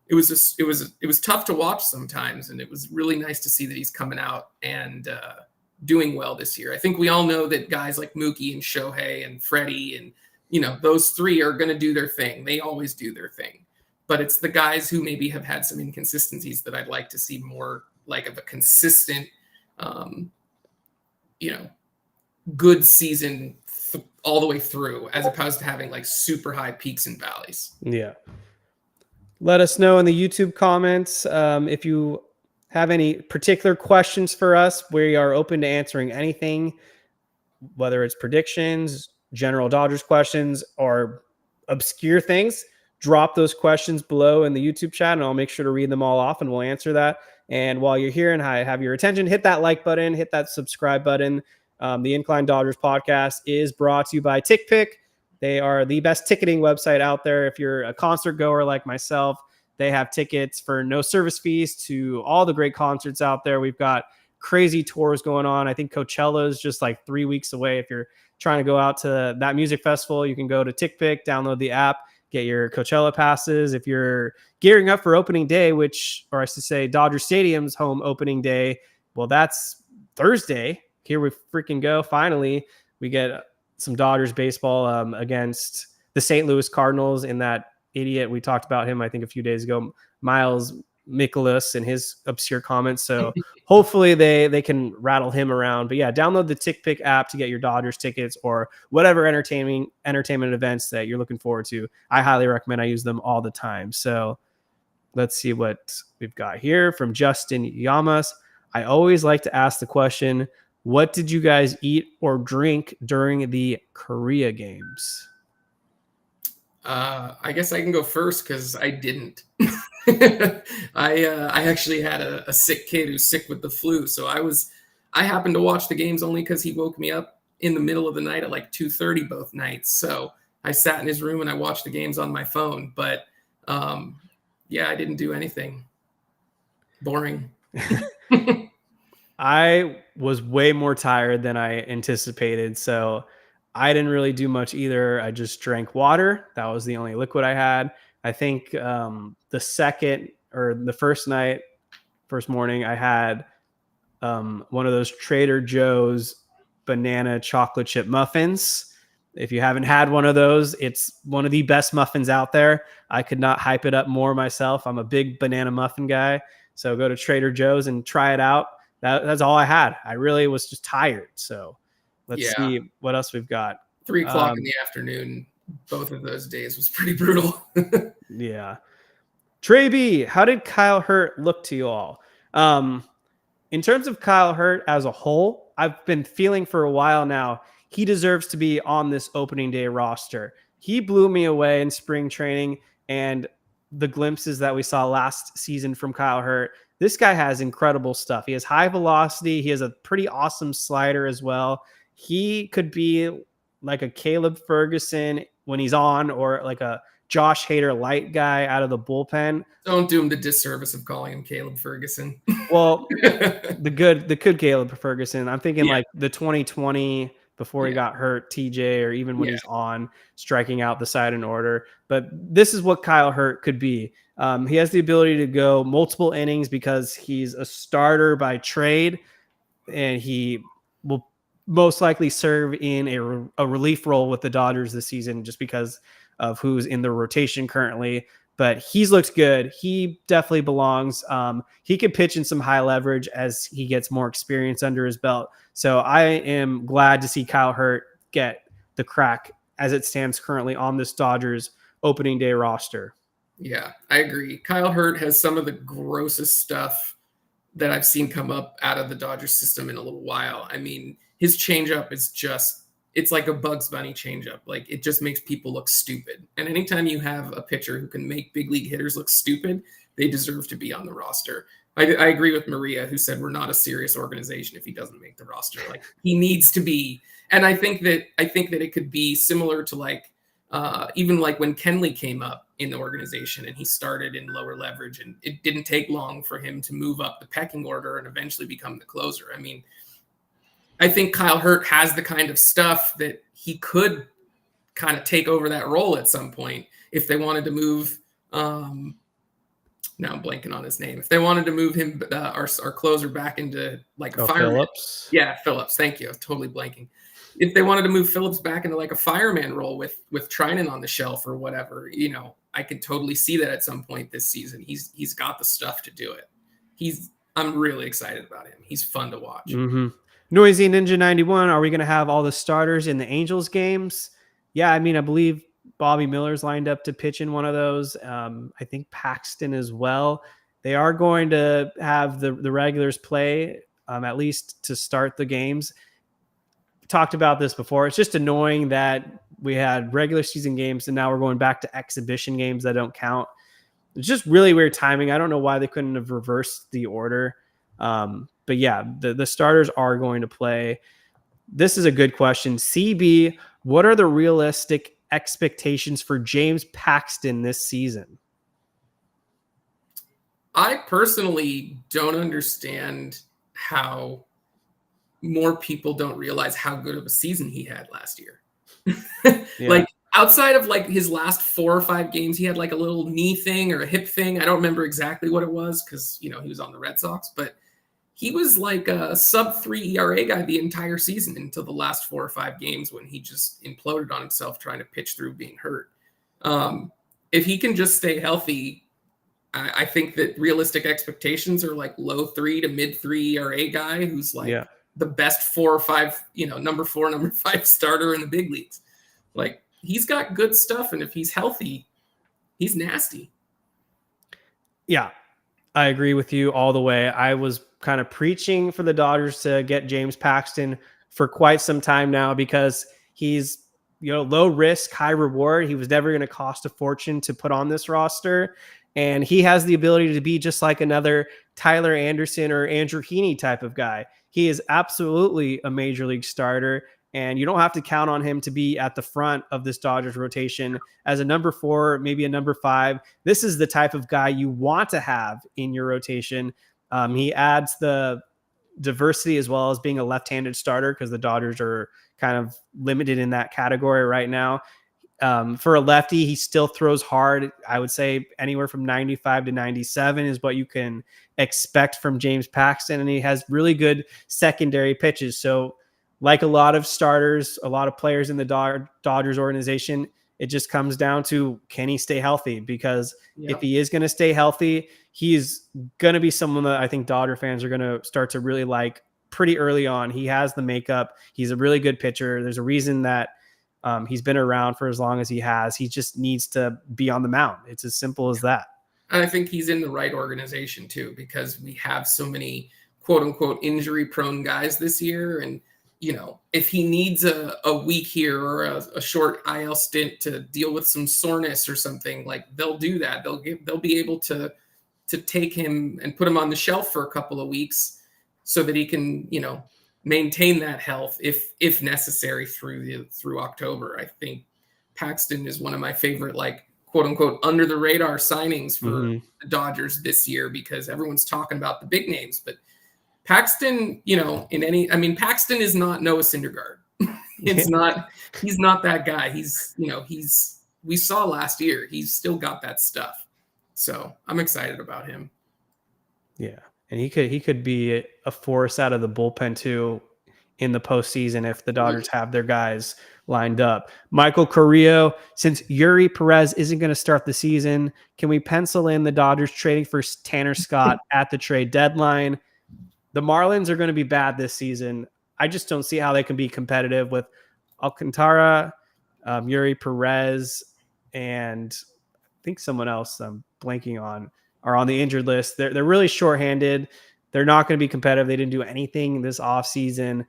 it was tough to watch sometimes, and it was really nice to see that he's coming out and doing well this year. I think we all know that guys like Mookie and Shohei and Freddie and those three are going to do their thing. They always do their thing. But it's the guys who maybe have had some inconsistencies that I'd like to see more like of a consistent, good season all the way through, as opposed to having like super high peaks and valleys. Yeah. Let us know in the YouTube comments if you have any particular questions for us. We are open to answering anything, whether it's predictions, general Dodgers questions, or obscure things. Drop those questions below in the YouTube chat, and I'll make sure to read them all off, and we'll answer that. And while you're here and I have your attention, hit that like button, hit that subscribe button. The Incline Dodgers podcast is brought to you by TickPick. They are the best ticketing website out there. If you're a concert goer like myself, they have tickets for no service fees to all the great concerts out there. We've got crazy tours going on. I think Coachella is just like 3 weeks away. If you're trying to go out to that music festival, you can go to TickPick, download the app, get your Coachella passes. If you're gearing up for opening day, or I should say Dodger Stadium's home opening day, well, that's Thursday. Here we freaking go. Finally, we get some Dodgers baseball against the St. Louis Cardinals in that idiot. We talked about him, I think, a few days ago, Miles Mikolas, and his obscure comments. So hopefully they can rattle him around. But yeah, download the TickPick app to get your Dodgers tickets or whatever entertainment events that you're looking forward to. I highly recommend. I use them all the time. So let's see what we've got here from Justin Yamas. I always like to ask the question, what did you guys eat or drink during the Korea games? I guess I can go first because I didn't. I actually had a sick kid who's sick with the flu, so I happened to watch the games only because he woke me up in the middle of the night at like 2:30 both nights. So I sat in his room and I watched the games on my phone. But yeah, I didn't do anything. Boring. I was way more tired than I anticipated, so I didn't really do much either. I just drank water. That was the only liquid I had. I think the first morning, I had one of those Trader Joe's banana chocolate chip muffins. If you haven't had one of those, it's one of the best muffins out there. I could not hype it up more myself. I'm a big banana muffin guy. So go to Trader Joe's and try it out. That's all I had. I really was just tired. So let's see what else we've got. 3 o'clock in the afternoon, both of those days was pretty brutal. Yeah. Trey B, how did Kyle Hurt look to you all? In terms of Kyle Hurt as a whole, I've been feeling for a while now, he deserves to be on this opening day roster. He blew me away in spring training, and the glimpses that we saw last season from Kyle Hurt, this guy has incredible stuff. He has high velocity. He has a pretty awesome slider as well. He could be like a Caleb Ferguson when he's on, or like a Josh Hader light guy out of the bullpen. Don't do him the disservice of calling him Caleb Ferguson. Well, the good Caleb Ferguson. I'm thinking like the 2020 before he got hurt, TJ, or even when he's on, striking out the side in order. But this is what Kyle Hurt could be. He has the ability to go multiple innings because he's a starter by trade, and he will most likely serve in a relief role with the Dodgers this season just because of who's in the rotation currently. But he's looked good. He definitely belongs. He could pitch in some high leverage as he gets more experience under his belt. So I am glad to see Kyle Hurt get the crack as it stands currently on this Dodgers opening day roster. Yeah, I agree. Kyle Hurt has some of the grossest stuff that I've seen come up out of the Dodgers system in a little while. I mean, his changeup is it's like a Bugs Bunny changeup. Like, it just makes people look stupid. And anytime you have a pitcher who can make big league hitters look stupid, they deserve to be on the roster. I agree with Maria, who said we're not a serious organization if he doesn't make the roster. Like, he needs to be. And I think that it could be similar to like even like when Kenley came up in the organization and he started in lower leverage, and it didn't take long for him to move up the pecking order and eventually become the closer. I mean, I think Kyle Hurt has the kind of stuff that he could kind of take over that role at some point if they wanted to move now I'm blanking on his name. If they wanted to move him, our closer back into like a fireman. Phillips. Yeah, Phillips. Thank you. Totally blanking. If they wanted to move Phillips back into like a fireman role with Trinan on the shelf or whatever, I could totally see that at some point this season. He's got the stuff to do it. I'm really excited about him. He's fun to watch. Mm-hmm. Noisy Ninja 91. Are we going to have all the starters in the Angels games? Yeah, I mean, I believe Bobby Miller's lined up to pitch in one of those. I think Paxton as well. They are going to have the regulars play, at least to start the games. Talked about this before. It's just annoying that we had regular season games and now we're going back to exhibition games that don't count. It's just really weird timing. I don't know why they couldn't have reversed the order. But yeah, the starters are going to play. This is a good question. CB, what are the realistic expectations for James Paxton this season? I personally don't understand how more people don't realize how good of a season he had last year. Yeah. Like outside of like his last 4 or 5 games, he had like a little knee thing or a hip thing. I don't remember exactly what it was because, he was on the Red Sox, but he was like a sub-3 ERA guy the entire season until the last 4 or 5 games when he just imploded on himself trying to pitch through being hurt. If he can just stay healthy, I think that realistic expectations are like low 3 to mid 3 ERA guy who's like the best 4 or 5, number 4, number 5 starter in the big leagues. Like he's got good stuff. And if he's healthy, he's nasty. Yeah, I agree with you all the way. I was kind of preaching for the Dodgers to get James Paxton for quite some time now because he's, low risk, high reward. He was never going to cost a fortune to put on this roster. And he has the ability to be just like another Tyler Anderson or Andrew Heaney type of guy. He is absolutely a major league starter. And you don't have to count on him to be at the front of this Dodgers rotation as a number 4, maybe a number 5. This is the type of guy you want to have in your rotation. He adds the diversity as well as being a left-handed starter because the Dodgers are kind of limited in that category right now. For a lefty, he still throws hard. I would say anywhere from 95 to 97 is what you can expect from James Paxton. And he has really good secondary pitches. So like a lot of starters, a lot of players in the Dodgers organization, it just comes down to, can he stay healthy? Because if he is going to stay healthy, he's going to be someone that I think Dodger fans are going to start to really like pretty early on. He has the makeup. He's a really good pitcher. There's a reason that he's been around for as long as he has. He just needs to be on the mound. It's as simple as that. And I think he's in the right organization too, because we have so many quote unquote injury prone guys this year. And, if he needs a week here or a short IL stint to deal with some soreness or something, like they'll do that. They'll be able to take him and put him on the shelf for a couple of weeks so that he can, maintain that health if necessary through October. I think Paxton is one of my favorite, like quote unquote, under the radar signings for the Dodgers this year because everyone's talking about the big names, but Paxton, Paxton is not Noah Syndergaard. He's not that guy. We saw last year, he's still got that stuff. So I'm excited about him. Yeah. And he could be a force out of the bullpen too in the postseason if the Dodgers have their guys lined up. Michael Carrillo, since Yuri Perez isn't going to start the season, can we pencil in the Dodgers trading for Tanner Scott at the trade deadline? The Marlins are going to be bad this season. I just don't see how they can be competitive with Alcantara, Yuri Perez, and I think someone else I'm blanking on are on the injured list. They're really shorthanded. They're not going to be competitive. They didn't do anything this offseason.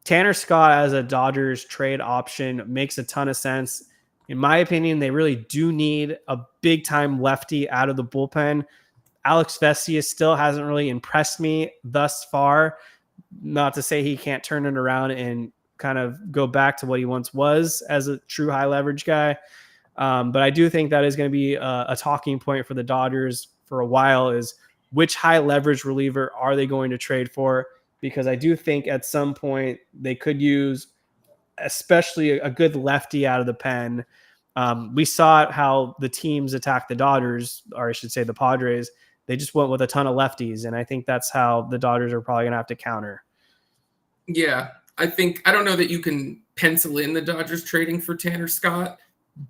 Tanner Scott as a Dodgers trade option makes a ton of sense. In my opinion, they really do need a big-time lefty out of the bullpen. Alex Vesia still hasn't really impressed me thus far. Not to say he can't turn it around and kind of go back to what he once was as a true high leverage guy. But I do think that is going to be a talking point for the Dodgers for a while is which high leverage reliever are they going to trade for? Because I do think at some point they could use especially a good lefty out of the pen. We saw how the teams attacked the Dodgers, or I should say the Padres. They just went with a ton of lefties, and I think that's how the Dodgers are probably going to have to counter. Yeah, I don't know that you can pencil in the Dodgers trading for Tanner Scott,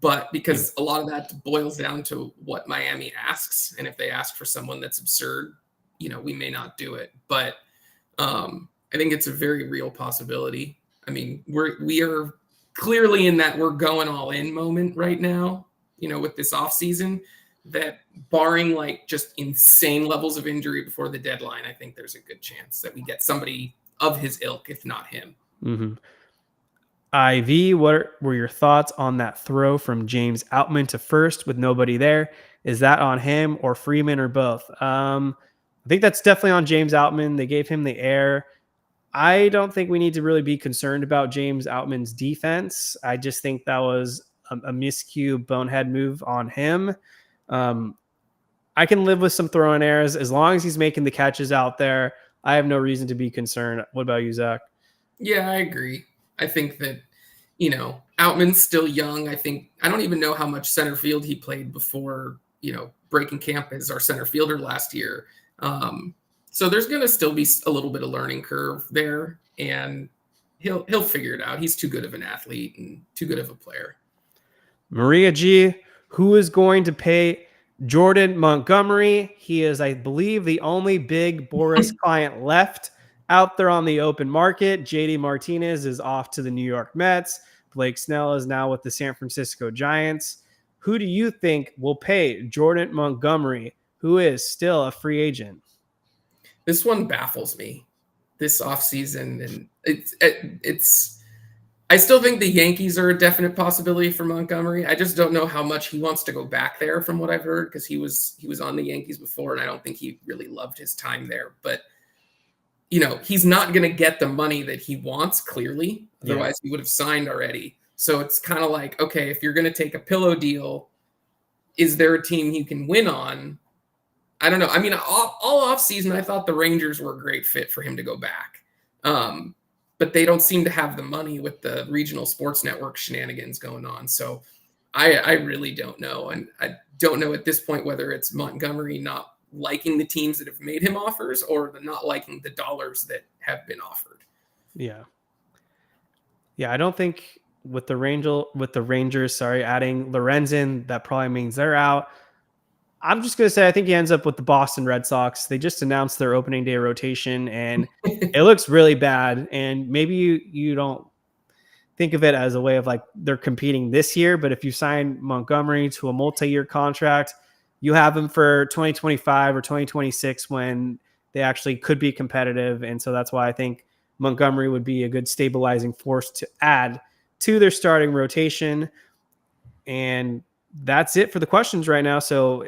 but because a lot of that boils down to what Miami asks, and if they ask for someone that's absurd, we may not do it. But I think it's a very real possibility. I mean, we are clearly in that we're going all in moment right now, with this offseason, that barring like just insane levels of injury before the deadline, I think there's a good chance that we get somebody of his ilk, if not him. Mm-hmm. IV, what were your thoughts on that throw from James Outman to first with nobody there? Is that on him or Freeman or both? I think that's definitely on James Outman. They gave him the air. I don't think we need to really be concerned about James Outman's defense. I just think that was a miscue bonehead move on him. I can live with some throwing errors as long as he's making the catches out there. I have no reason to be concerned. What about you, Zach? Yeah, I agree. I think that, Outman's still young. I don't even know how much center field he played before, breaking camp as our center fielder last year. So there's going to still be a little bit of learning curve there, and he'll figure it out. He's too good of an athlete and too good of a player. Maria G, who is going to pay Jordan Montgomery? He is, I believe, the only big Boris client left out there on the open market. JD Martinez is off to the New York Mets. Blake Snell is now with the San Francisco Giants. Who do you think will pay Jordan Montgomery, who is still a free agent? This one baffles me this offseason, and it's I still think the Yankees are a definite possibility for Montgomery. I just don't know how much he wants to go back there from what I've heard, because he was on the Yankees before, and I don't think he really loved his time there. But he's not going to get the money that he wants, clearly. Otherwise, he would have signed already. So it's kind of like, okay, if you're going to take a pillow deal, is there a team you can win on? I don't know. I mean, all offseason, I thought the Rangers were a great fit for him to go back. But they don't seem to have the money with the regional sports network shenanigans going on. So I really don't know. And I don't know at this point whether it's Montgomery not liking the teams that have made him offers or not liking the dollars that have been offered. Yeah. I don't think with the Rangers, adding Lorenzen, that probably means they're out. I'm just going to say I think he ends up with the Boston Red Sox. They just announced their opening day rotation, and it looks really bad. And maybe you don't think of it as a way of like they're competing this year, but if you sign Montgomery to a multi-year contract, you have him for 2025 or 2026 when they actually could be competitive. And so that's why I think Montgomery would be a good stabilizing force to add to their starting rotation. And that's it for the questions right now. So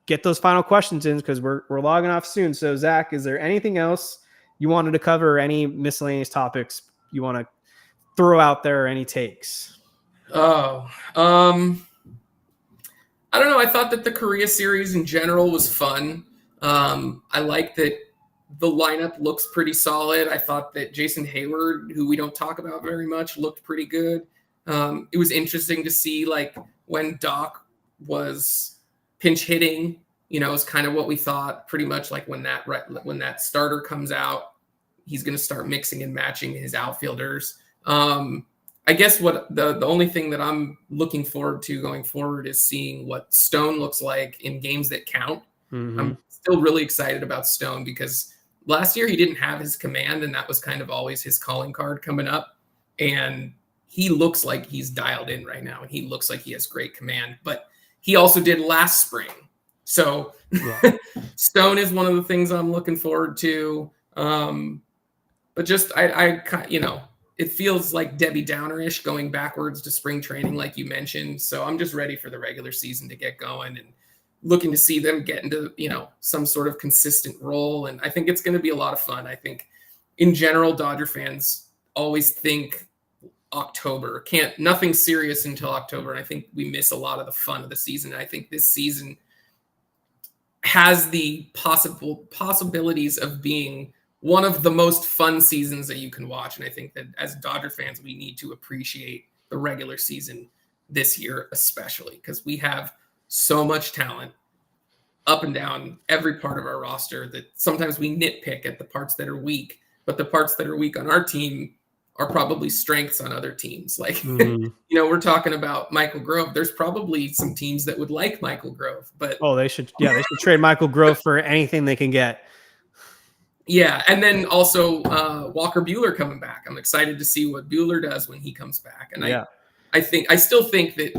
get those final questions in because we're logging off soon. So Zach, is there anything else you wanted to cover, or any miscellaneous topics you want to throw out there, or any takes? I don't know. I thought that the Korea series in general was fun. I like that the lineup looks pretty solid. I thought that Jason Hayward, who we don't talk about very much, looked pretty good. It was interesting to see like when Doc was pinch hitting, is kind of what we thought. Pretty much like when that starter comes out, he's going to start mixing and matching his outfielders. I guess what the only thing that I'm looking forward to going forward is seeing what Stone looks like in games that count. Mm-hmm. I'm still really excited about Stone because last year he didn't have his command, and that was kind of always his calling card coming up. And he looks like he's dialed in right now, and he looks like he has great command. But he also did last spring. So yeah. Stone is one of the things I'm looking forward to. But just I it feels like Debbie Downer-ish going backwards to spring training, like you mentioned. So I'm just ready for the regular season to get going and looking to see them get into, some sort of consistent role. And I think it's going to be a lot of fun. I think in general, Dodger fans always think October, nothing serious until October. And I think we miss a lot of the fun of the season. And I think this season has the possibilities of being one of the most fun seasons that you can watch. And I think that as Dodger fans, we need to appreciate the regular season this year, especially because we have so much talent up and down every part of our roster that sometimes we nitpick at the parts that are weak, but the parts that are weak on our team are probably strengths on other teams. Like, we're talking about Michael Grove. There's probably some teams that would like Michael Grove, but they should trade Michael Grove for anything they can get. Yeah, and then also Walker Buehler coming back. I'm excited to see what Buehler does when he comes back. And I still think that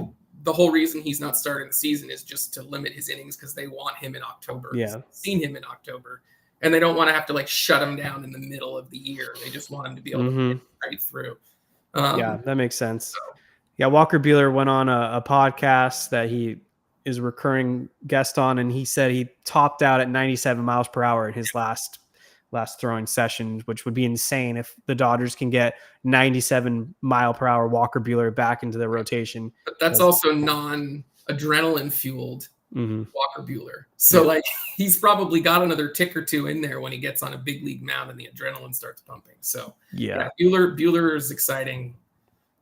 the whole reason he's not starting the season is just to limit his innings because they want him in October. Yeah, seen him in October, and they don't want to have to like shut him down in the middle of the year. They just want him to be able to get right through. That makes sense. So. Walker Buehler went on a podcast that he is a recurring guest on, and he said he topped out at 97 miles per hour in his last throwing session, which would be insane if the Dodgers can get 97 mile per hour Walker Buehler back into their rotation. But that's also non-adrenaline fueled Walker Buehler. So like he's probably got another tick or two in there when he gets on a big league mound and the adrenaline starts pumping. So Buehler is exciting.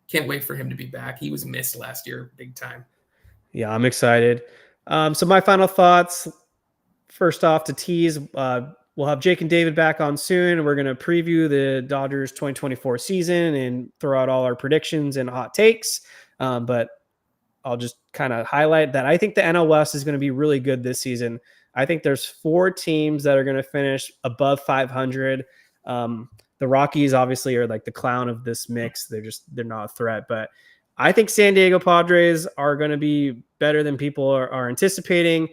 Can't wait for him to be back. He was missed last year big time. Yeah, I'm excited. So my final thoughts, first off, to tease, we'll have Jake and David back on soon. We're going to preview the Dodgers 2024 season and throw out all our predictions and hot takes. But I'll just kind of highlight that I think the NL West is going to be really good this season. I think there's 4 teams that are going to finish above 500. The Rockies obviously are like the clown of this mix. They're not a threat, but I think San Diego Padres are going to be better than people are anticipating.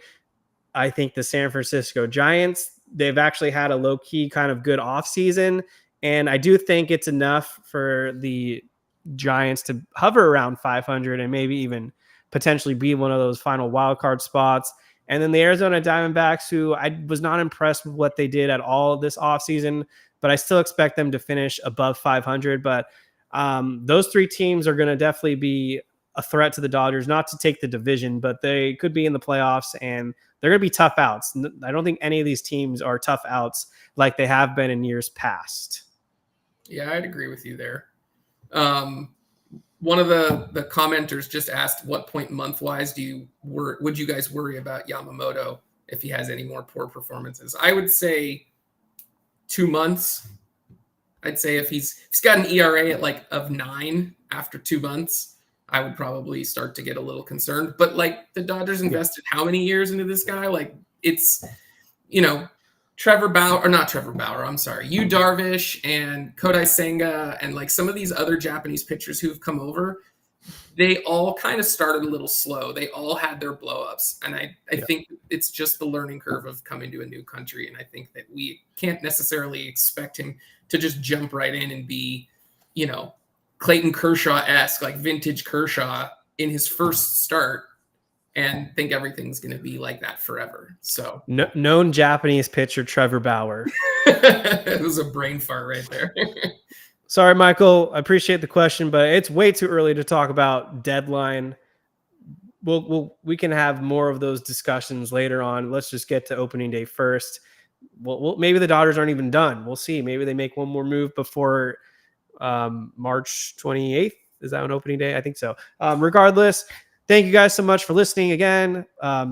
I think the San Francisco Giants, they've actually had a low-key kind of good offseason, and I do think it's enough for the Giants to hover around 500 and maybe even potentially be one of those final wildcard spots. And then the Arizona Diamondbacks, who I was not impressed with what they did at all this offseason, but I still expect them to finish above 500. But those 3 teams are going to definitely be a threat to the Dodgers, not to take the division, but they could be in the playoffs, and they're going to be tough outs. I don't think any of these teams are tough outs like they have been in years past. Yeah, I'd agree with you there. One of the commenters just asked, what point month-wise would you guys worry about Yamamoto if he has any more poor performances? I would say 2 months. I'd say if he's got an ERA at of 9 after 2 months, I would probably start to get a little concerned. But like the Dodgers invested how many years into this guy? Like it's, Trevor Bauer, I'm sorry, Yu Darvish and Kodai Senga and like some of these other Japanese pitchers who've come over, they all kind of started a little slow. They all had their blowups. And I think it's just the learning curve of coming to a new country. And I think that we can't necessarily expect him to just jump right in and be, Clayton Kershaw-esque, like vintage Kershaw in his first start and think everything's going to be like that forever. So known Japanese pitcher, Trevor Bauer. It was a brain fart right there. Sorry, Michael. I appreciate the question, but it's way too early to talk about deadline. We can have more of those discussions later on. Let's just get to opening day first. Maybe the Dodgers aren't even done. We'll see. Maybe they make one more move before March 28th. Is that an opening day? I think so. Regardless, thank you guys so much for listening again.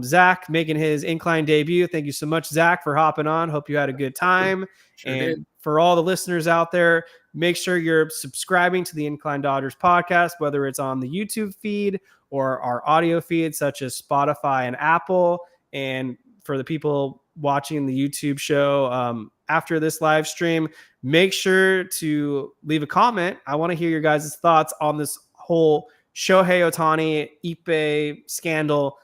Zach making his Incline debut. Thank you so much, Zach, for hopping on. Hope you had a good time. Sure did. For all the listeners out there, make sure you're subscribing to the Incline Dodgers podcast, whether it's on the YouTube feed or our audio feed, such as Spotify and Apple. And for the people watching the YouTube show after this live stream, make sure to leave a comment. I want to hear your guys' thoughts on this whole Shohei Ohtani, Ippei scandal.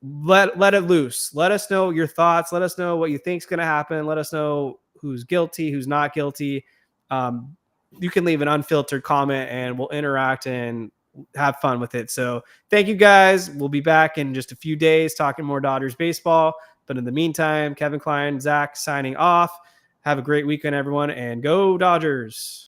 Let it loose. Let us know your thoughts. Let us know what you think is going to happen. Let us know who's guilty, who's not guilty. You can leave an unfiltered comment and we'll interact and have fun with it. So thank you guys. We'll be back in just a few days talking more Dodgers baseball. But in the meantime, Kevin Klein, Zach signing off. Have a great weekend, everyone, and go Dodgers.